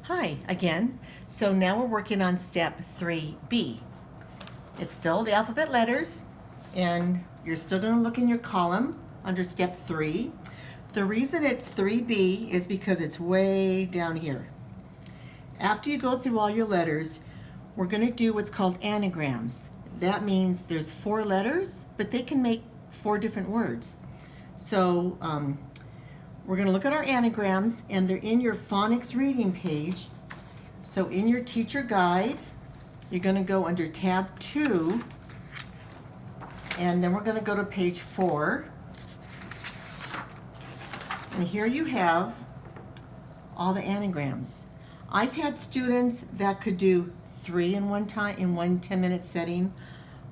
Hi again. So now we're working on step 3B. It's still the alphabet letters, and you're still going to look in your column under step 3. The reason it's 3B is because it's way down here. After you go through all your letters, we're going to do what's called anagrams. That means there's 4 letters, but they can make 4 different words. So we're going to look at our anagrams, and they're in your phonics reading page. So in your teacher guide, you're going to go under tab 2, and then we're going to go to page 4. And here you have all the anagrams. I've had students that could do 3 in one 10-minute setting.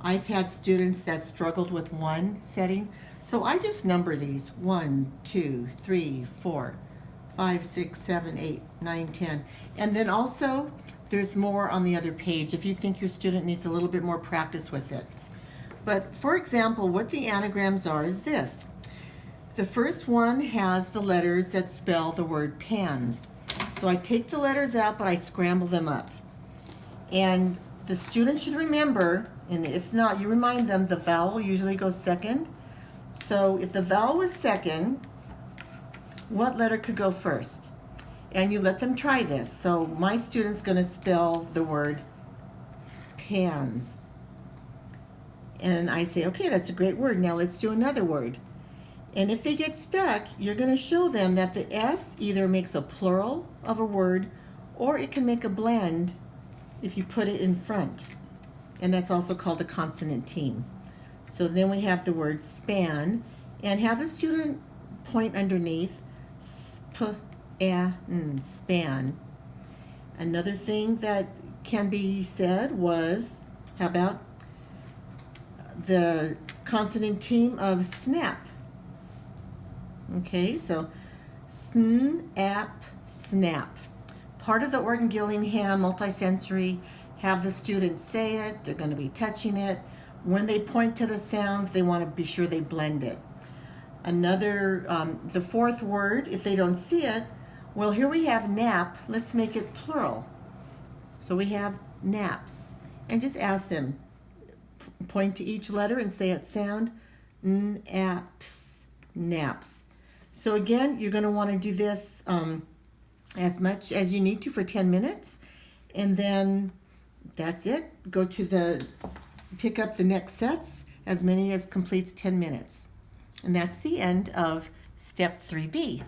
I've had students that struggled with 1 setting. So I just number these 1, 2, 3, 4, 5, 6, 7, 8, 9, 10. And then also there's more on the other page if you think your student needs a little bit more practice with it. But for example, what the anagrams are is this. The first one has the letters that spell the word pans. So I take the letters out, but I scramble them up. And the student should remember, and if not, you remind them the vowel usually goes second. So if the vowel was second, what letter could go first? And you let them try this. So my student's going to spell the word pans. And I say, okay, that's a great word. Now let's do another word. And if they get stuck, you're going to show them that the S either makes a plural of a word, or it can make a blend if you put it in front. And that's also called a consonant team. So then we have the word span, and have the student point underneath, span. Another thing that can be said was, how about the consonant team of snap? Okay, so snap, snap. Part of the Orton-Gillingham multisensory, have the student say it, they're going to be touching it. When they point to the sounds, they want to be sure they blend it. Another, the fourth word, if they don't see it, well, here we have nap. Let's make it plural. So we have naps. And just ask them, point to each letter and say its sound. Naps, naps. So again, you're going to want to do this as much as you need to for 10 minutes. And then that's it. Go to pick up the next sets, as many as completes 10 minutes. And that's the end of step 3B.